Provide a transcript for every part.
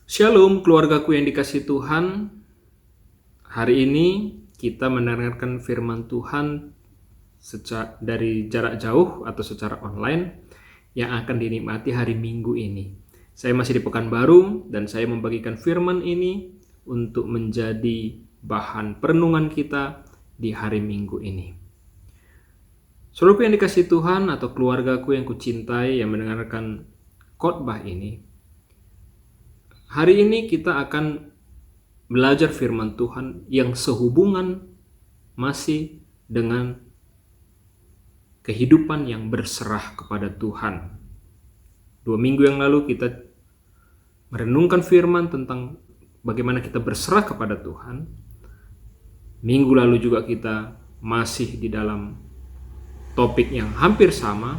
Shalom keluargaku yang dikasihi Tuhan. Hari ini kita mendengarkan firman Tuhan dari jarak jauh atau secara online yang akan dinikmati hari Minggu ini. Saya masih di Pekanbaru dan saya membagikan firman ini untuk menjadi bahan perenungan kita di hari Minggu ini. Saudaraku yang dikasihi Tuhan atau keluargaku yang kucintai yang mendengarkan khotbah ini, hari ini kita akan belajar firman Tuhan yang sehubungan masih dengan kehidupan yang berserah kepada Tuhan. 2 minggu yang lalu kita merenungkan firman tentang bagaimana kita berserah kepada Tuhan. Minggu lalu juga kita masih di dalam topik yang hampir sama.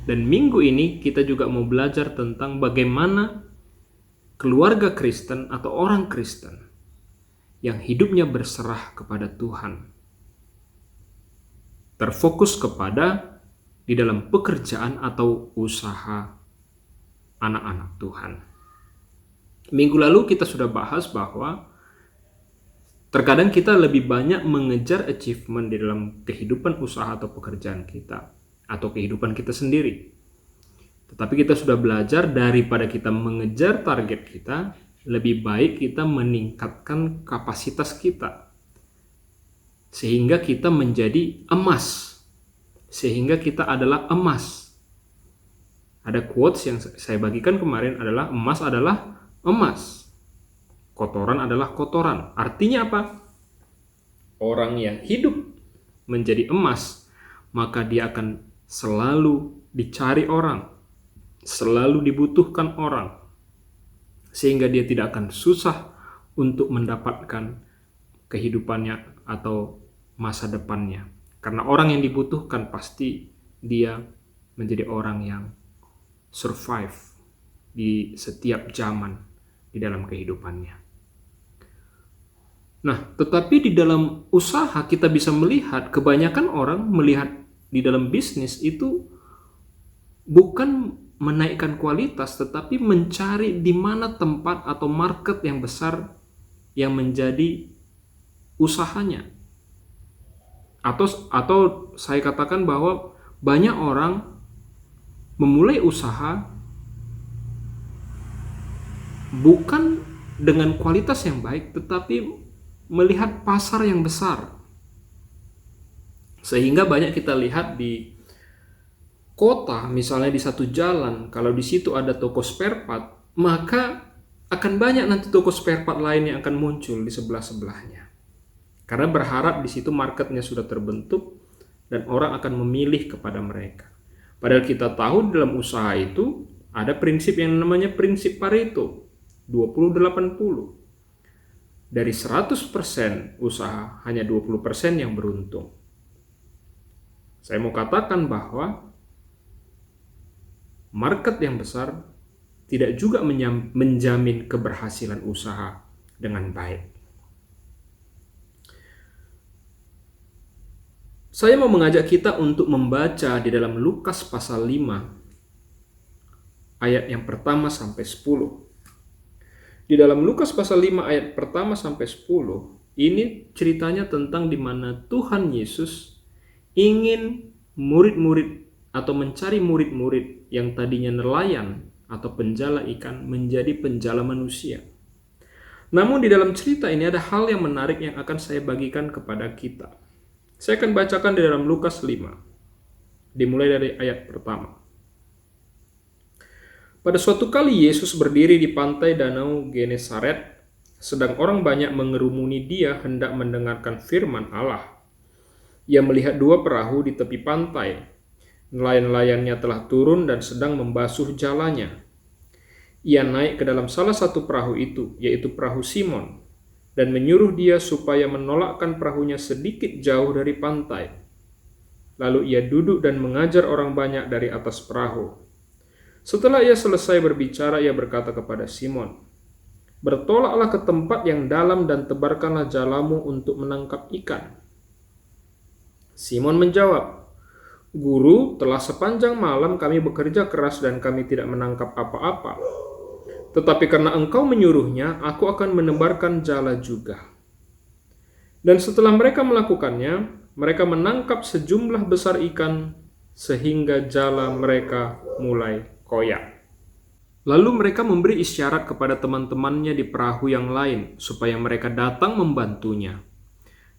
Dan minggu ini kita juga mau belajar tentang bagaimana keluarga Kristen atau orang Kristen yang hidupnya berserah kepada Tuhan, terfokus kepada di dalam pekerjaan atau usaha anak-anak Tuhan. Minggu lalu kita sudah bahas bahwa terkadang kita lebih banyak mengejar achievement di dalam kehidupan usaha atau pekerjaan kita atau kehidupan kita sendiri. Tetapi kita sudah belajar daripada kita mengejar target kita, lebih baik kita meningkatkan kapasitas kita. Sehingga kita menjadi emas. Sehingga kita adalah emas. Ada quotes yang saya bagikan kemarin adalah emas adalah emas. Kotoran adalah kotoran. Artinya apa? Orang yang hidup menjadi emas, maka dia akan selalu dicari orang. Selalu dibutuhkan orang, sehingga dia tidak akan susah untuk mendapatkan kehidupannya atau masa depannya. Karena orang yang dibutuhkan pasti dia menjadi orang yang survive di setiap zaman di dalam kehidupannya. Nah, tetapi di dalam usaha kita bisa melihat kebanyakan orang melihat di dalam bisnis itu bukan menaikkan kualitas, tetapi mencari di mana tempat atau market yang besar yang menjadi usahanya. Atau saya katakan bahwa banyak orang memulai usaha bukan dengan kualitas yang baik, tetapi melihat pasar yang besar. Sehingga banyak kita lihat di kota, misalnya di satu jalan, kalau di situ ada toko spare part, maka akan banyak nanti toko spare part lain yang akan muncul di sebelah-sebelahnya. Karena berharap di situ marketnya sudah terbentuk dan orang akan memilih kepada mereka. Padahal kita tahu dalam usaha itu ada prinsip yang namanya prinsip Pareto, 20-80. Dari 100% usaha, hanya 20% yang beruntung. Saya mau katakan bahwa market yang besar tidak juga menjamin keberhasilan usaha dengan baik. Saya mau mengajak kita untuk membaca di dalam Lukas pasal 5 ayat yang pertama sampai 10. Di dalam Lukas pasal 5 ayat pertama sampai 10, ini ceritanya tentang di mana Tuhan Yesus ingin murid-murid atau mencari murid-murid yang tadinya nelayan atau penjala ikan menjadi penjala manusia. Namun di dalam cerita ini ada hal yang menarik yang akan saya bagikan kepada kita. Saya akan bacakan di dalam Lukas 5, dimulai dari ayat pertama. Pada suatu kali Yesus berdiri di pantai danau Genesaret, sedang orang banyak mengerumuni dia hendak mendengarkan firman Allah. Ia melihat 2 perahu di tepi pantai. Nelayan-nelayannya telah turun dan sedang membasuh jalannya. Ia naik ke dalam salah satu perahu itu, yaitu perahu Simon, dan menyuruh dia supaya menolakkan perahunya sedikit jauh dari pantai. Lalu ia duduk dan mengajar orang banyak dari atas perahu. Setelah ia selesai berbicara, ia berkata kepada Simon, "Bertolaklah ke tempat yang dalam dan tebarkanlah jalamu untuk menangkap ikan." Simon menjawab, "Guru, telah sepanjang malam kami bekerja keras dan kami tidak menangkap apa-apa. Tetapi karena engkau menyuruhnya, aku akan menebarkan jala juga. Dan setelah mereka melakukannya, mereka menangkap sejumlah besar ikan sehingga jala mereka mulai koyak. Lalu mereka memberi isyarat kepada teman-temannya di perahu yang lain supaya mereka datang membantunya.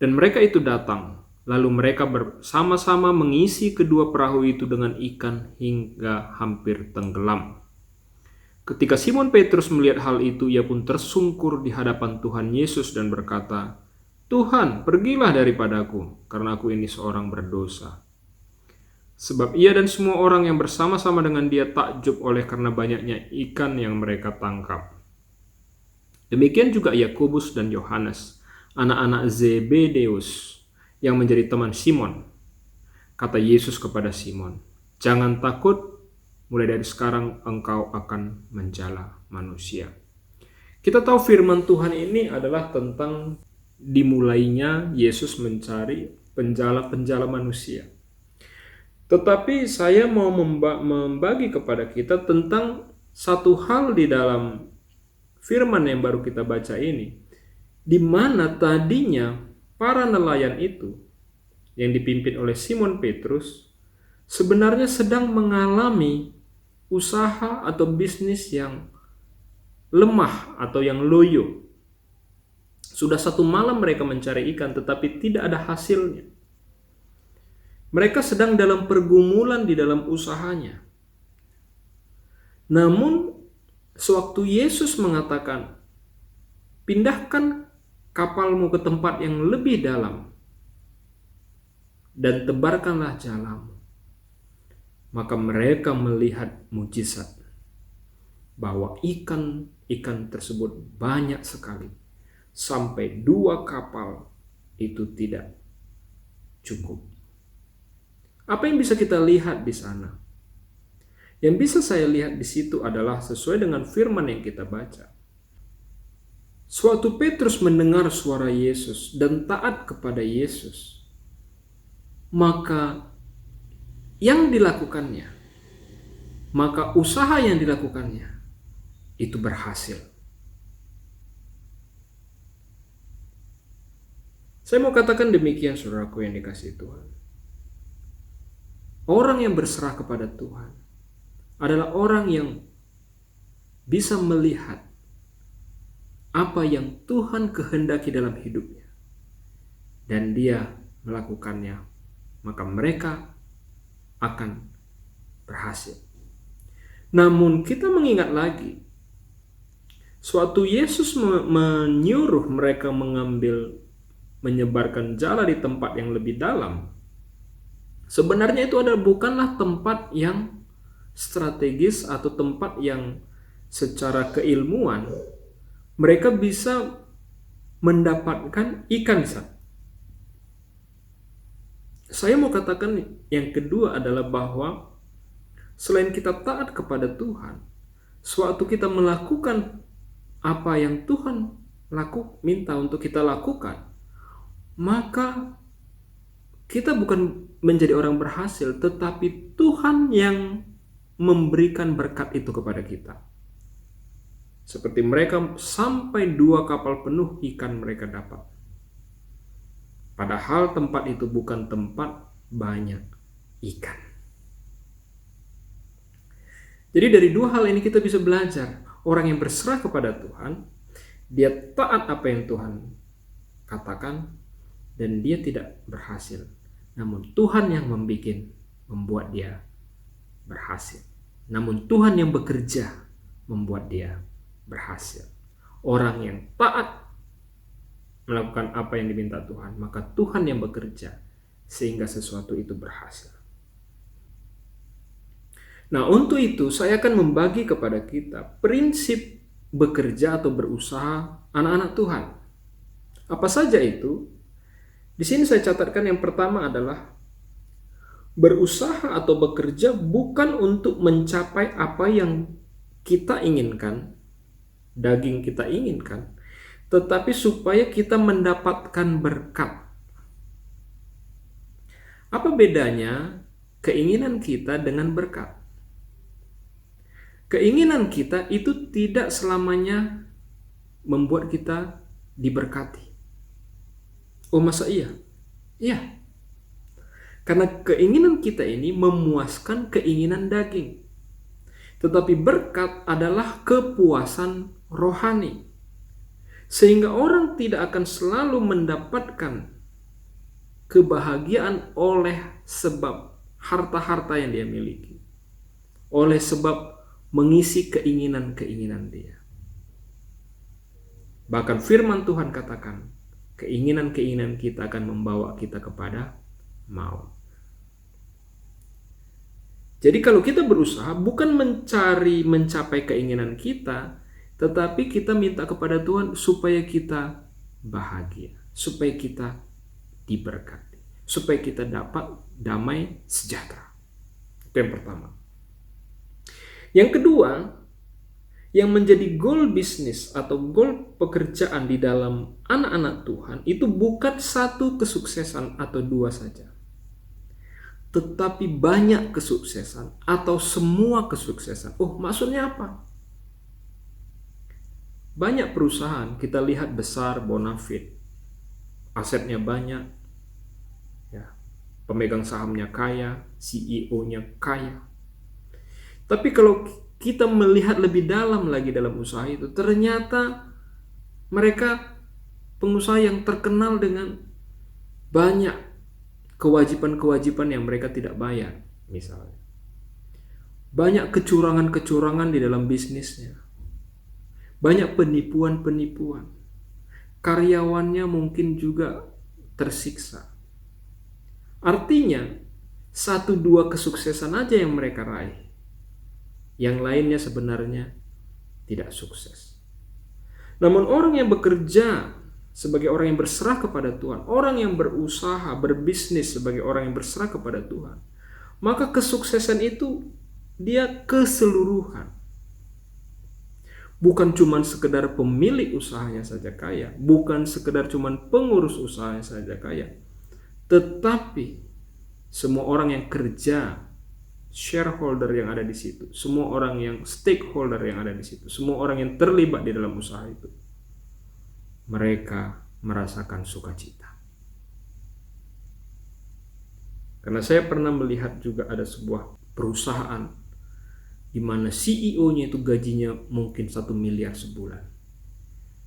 Dan mereka itu datang. Lalu mereka bersama-sama mengisi kedua perahu itu dengan ikan hingga hampir tenggelam. Ketika Simon Petrus melihat hal itu, ia pun tersungkur di hadapan Tuhan Yesus dan berkata, "Tuhan, pergilah daripadaku, karena aku ini seorang berdosa." Sebab ia dan semua orang yang bersama-sama dengan dia takjub oleh karena banyaknya ikan yang mereka tangkap. Demikian juga Yakobus dan Yohanes, anak-anak Zebedeus, yang menjadi teman Simon. Kata Yesus kepada Simon, "Jangan takut, mulai dari sekarang engkau akan menjala manusia." Kita tahu firman Tuhan ini adalah tentang dimulainya Yesus mencari penjala-penjala manusia. Tetapi saya mau membagi kepada kita tentang satu hal di dalam firman yang baru kita baca ini, di mana tadinya para nelayan itu yang dipimpin oleh Simon Petrus sebenarnya sedang mengalami usaha atau bisnis yang lemah atau yang loyo. Sudah satu malam mereka mencari ikan tetapi tidak ada hasilnya. Mereka sedang dalam pergumulan di dalam usahanya. Namun, sewaktu Yesus mengatakan, "Pindahkan kapalmu ke tempat yang lebih dalam dan tebarkanlah jalamu," maka mereka melihat mujizat bahwa ikan-ikan tersebut banyak sekali, sampai 2 kapal itu tidak cukup. Apa yang bisa kita lihat di sana? Yang bisa saya lihat di situ adalah sesuai dengan firman yang kita baca. Suatu Petrus mendengar suara Yesus dan taat kepada Yesus, maka usaha yang dilakukannya itu berhasil. Saya mau katakan demikian, saudaraku yang dikasihi Tuhan. Orang yang berserah kepada Tuhan adalah orang yang bisa melihat apa yang Tuhan kehendaki dalam hidupnya, dan dia melakukannya, maka mereka akan berhasil. Namun kita mengingat lagi, suatu Yesus menyuruh mereka menyebarkan jala di tempat yang lebih dalam. Sebenarnya itu bukanlah tempat yang strategis atau tempat yang secara keilmuan mereka bisa mendapatkan ikan. Saya mau katakan yang kedua adalah bahwa selain kita taat kepada Tuhan, suatu kita melakukan apa yang Tuhan minta untuk kita lakukan, maka kita bukan menjadi orang berhasil, tetapi Tuhan yang memberikan berkat itu kepada kita. Seperti mereka sampai 2 kapal penuh ikan mereka dapat. Padahal tempat itu bukan tempat banyak ikan. Jadi dari 2 hal ini kita bisa belajar. Orang yang berserah kepada Tuhan, dia taat apa yang Tuhan katakan, dan dia tidak berhasil. Namun Tuhan yang membuat dia berhasil. Namun Tuhan yang bekerja membuat dia berhasil. Orang yang taat melakukan apa yang diminta Tuhan, maka Tuhan yang bekerja sehingga sesuatu itu berhasil. Nah, untuk itu saya akan membagi kepada kita prinsip bekerja atau berusaha anak-anak Tuhan. Apa saja itu? Di sini saya catatkan yang pertama adalah berusaha atau bekerja bukan untuk mencapai apa yang kita inginkan, daging kita inginkan, tetapi supaya kita mendapatkan berkat. Apa bedanya keinginan kita dengan berkat? Keinginan kita itu tidak selamanya membuat kita diberkati. Oh, masa iya? Iya. Karena keinginan kita ini memuaskan keinginan daging. Tetapi berkat adalah kepuasan rohani. Sehingga orang tidak akan selalu mendapatkan kebahagiaan oleh sebab harta-harta yang dia miliki. Oleh sebab mengisi keinginan-keinginan dia. Bahkan firman Tuhan katakan, keinginan-keinginan kita akan membawa kita kepada maut. Jadi kalau kita berusaha bukan mencapai keinginan kita, tetapi kita minta kepada Tuhan supaya kita bahagia, supaya kita diberkati, supaya kita dapat damai sejahtera. Itu yang pertama. Yang kedua, yang menjadi goal bisnis atau goal pekerjaan di dalam anak-anak Tuhan itu bukan satu kesuksesan atau dua saja, tetapi banyak kesuksesan atau semua kesuksesan. Oh, maksudnya apa? Banyak perusahaan kita lihat besar, bonafit, asetnya banyak, ya, pemegang sahamnya kaya, CEO-nya kaya. Tapi kalau kita melihat lebih dalam lagi dalam usaha itu, ternyata mereka pengusaha yang terkenal dengan banyak kewajiban-kewajiban yang mereka tidak bayar, misalnya. Banyak kecurangan-kecurangan di dalam bisnisnya. Banyak penipuan-penipuan. Karyawannya mungkin juga tersiksa. Artinya, 1-2 kesuksesan aja yang mereka raih. Yang lainnya sebenarnya tidak sukses. Namun orang yang bekerja sebagai orang yang berserah kepada Tuhan, orang yang berusaha, berbisnis sebagai orang yang berserah kepada Tuhan, maka kesuksesan itu dia keseluruhan. Bukan cuma sekedar pemilik usahanya saja kaya, bukan sekedar cuma pengurus usahanya saja kaya, tetapi semua orang yang kerja, shareholder yang ada di situ, semua orang yang stakeholder yang ada di situ, semua orang yang terlibat di dalam usaha itu, mereka merasakan sukacita. Karena saya pernah melihat juga ada sebuah perusahaan di mana CEO-nya itu gajinya mungkin 1 miliar sebulan.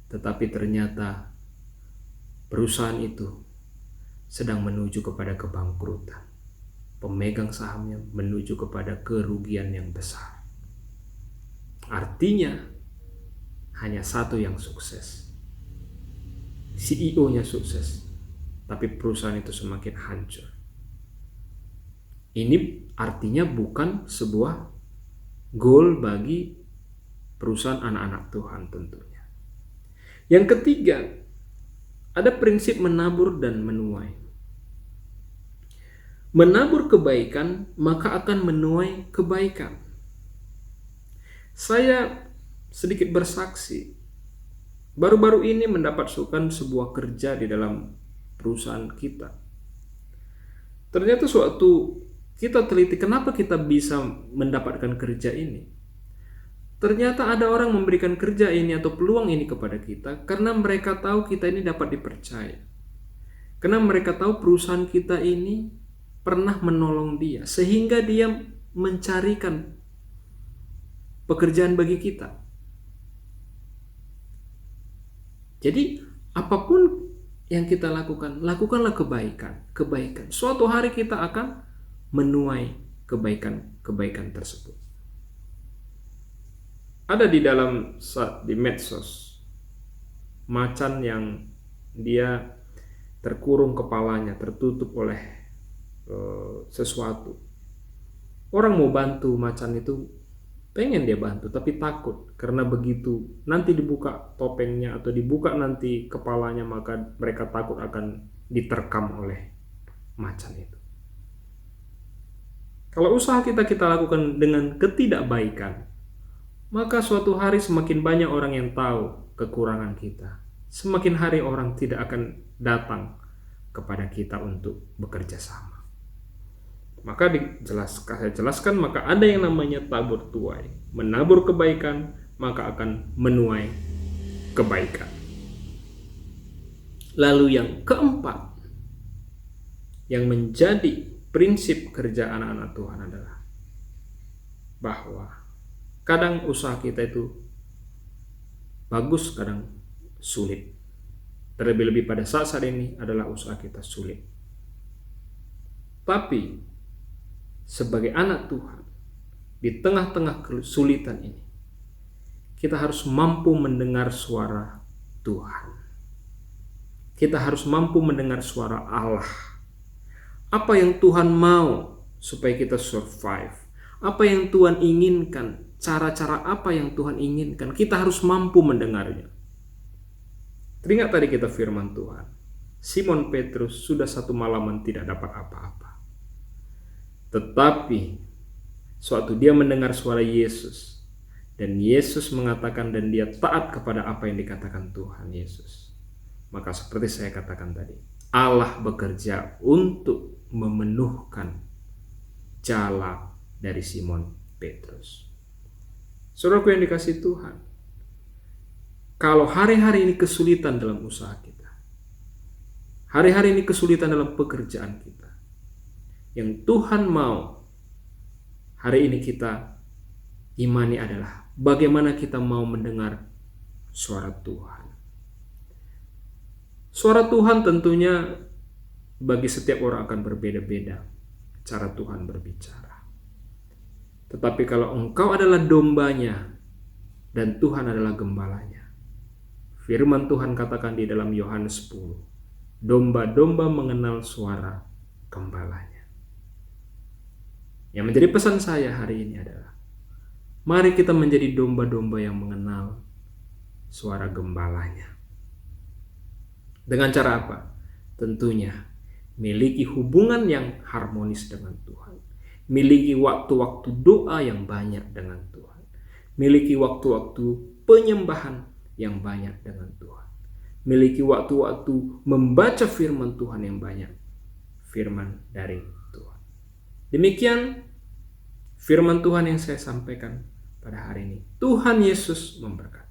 Tetapi ternyata perusahaan itu sedang menuju kepada kebangkrutan. Pemegang sahamnya menuju kepada kerugian yang besar. Artinya hanya satu yang sukses. CEO-nya sukses, tapi perusahaan itu semakin hancur. Ini artinya bukan sebuah goal bagi perusahaan anak-anak Tuhan tentunya. Yang ketiga, ada prinsip menabur dan menuai. Menabur kebaikan, maka akan menuai kebaikan. Saya sedikit bersaksi, baru-baru ini mendapatkan sebuah kerja di dalam perusahaan kita. Ternyata suatu kita teliti kenapa kita bisa mendapatkan kerja ini. Ternyata ada orang memberikan kerja ini atau peluang ini kepada kita karena mereka tahu kita ini dapat dipercaya. Karena mereka tahu perusahaan kita ini pernah menolong dia, sehingga dia mencarikan pekerjaan bagi kita. Jadi apapun yang kita lakukan, lakukanlah kebaikan. Suatu hari kita akan menuai kebaikan tersebut. Ada di dalam di medsos macan yang dia terkurung kepalanya, tertutup oleh sesuatu. Orang mau bantu macan itu, pengen dia bantu tapi takut karena begitu nanti dibuka topengnya atau dibuka nanti kepalanya, maka mereka takut akan diterkam oleh macan itu. Kalau usaha kita lakukan dengan ketidakbaikan, maka suatu hari semakin banyak orang yang tahu kekurangan kita. Semakin hari orang tidak akan datang kepada kita untuk bekerja sama. Maka saya jelaskan, maka ada yang namanya tabur tuai. Menabur kebaikan, maka akan menuai kebaikan. Lalu yang keempat, yang menjadi prinsip kerja anak-anak Tuhan adalah bahwa kadang usaha kita itu bagus, kadang sulit. Terlebih-lebih pada saat ini adalah usaha kita sulit. Tapi sebagai anak Tuhan, di tengah-tengah kesulitan ini, kita harus mampu mendengar suara Tuhan. Kita harus mampu mendengar suara Allah. Apa yang Tuhan mau supaya kita survive? Apa yang Tuhan inginkan? Cara-cara apa yang Tuhan inginkan? Kita harus mampu mendengarnya. Teringat tadi kita firman Tuhan. Simon Petrus sudah 1 malaman tidak dapat apa-apa. Tetapi suatu dia mendengar suara Yesus, dan Yesus mengatakan dan dia taat kepada apa yang dikatakan Tuhan Yesus. Maka seperti saya katakan tadi, Allah bekerja untuk memenuhkan jala dari Simon Petrus. Saudaraku yang dikasihi Tuhan, kalau hari-hari ini kesulitan dalam usaha kita, hari-hari ini kesulitan dalam pekerjaan kita, yang Tuhan mau hari ini kita imani adalah bagaimana kita mau mendengar suara Tuhan. Suara Tuhan tentunya bagi setiap orang akan berbeda-beda cara Tuhan berbicara. Tetapi kalau engkau adalah dombanya dan Tuhan adalah gembalanya, firman Tuhan katakan di dalam Yohanes 10, domba-domba mengenal suara gembalanya. Yang menjadi pesan saya hari ini adalah, mari kita menjadi domba-domba yang mengenal suara gembalanya. Dengan cara apa? Tentunya miliki hubungan yang harmonis dengan Tuhan. Miliki waktu-waktu doa yang banyak dengan Tuhan. Miliki waktu-waktu penyembahan yang banyak dengan Tuhan. Miliki waktu-waktu membaca firman Tuhan yang banyak. Firman dari Tuhan. Demikian firman Tuhan yang saya sampaikan pada hari ini. Tuhan Yesus memberkati.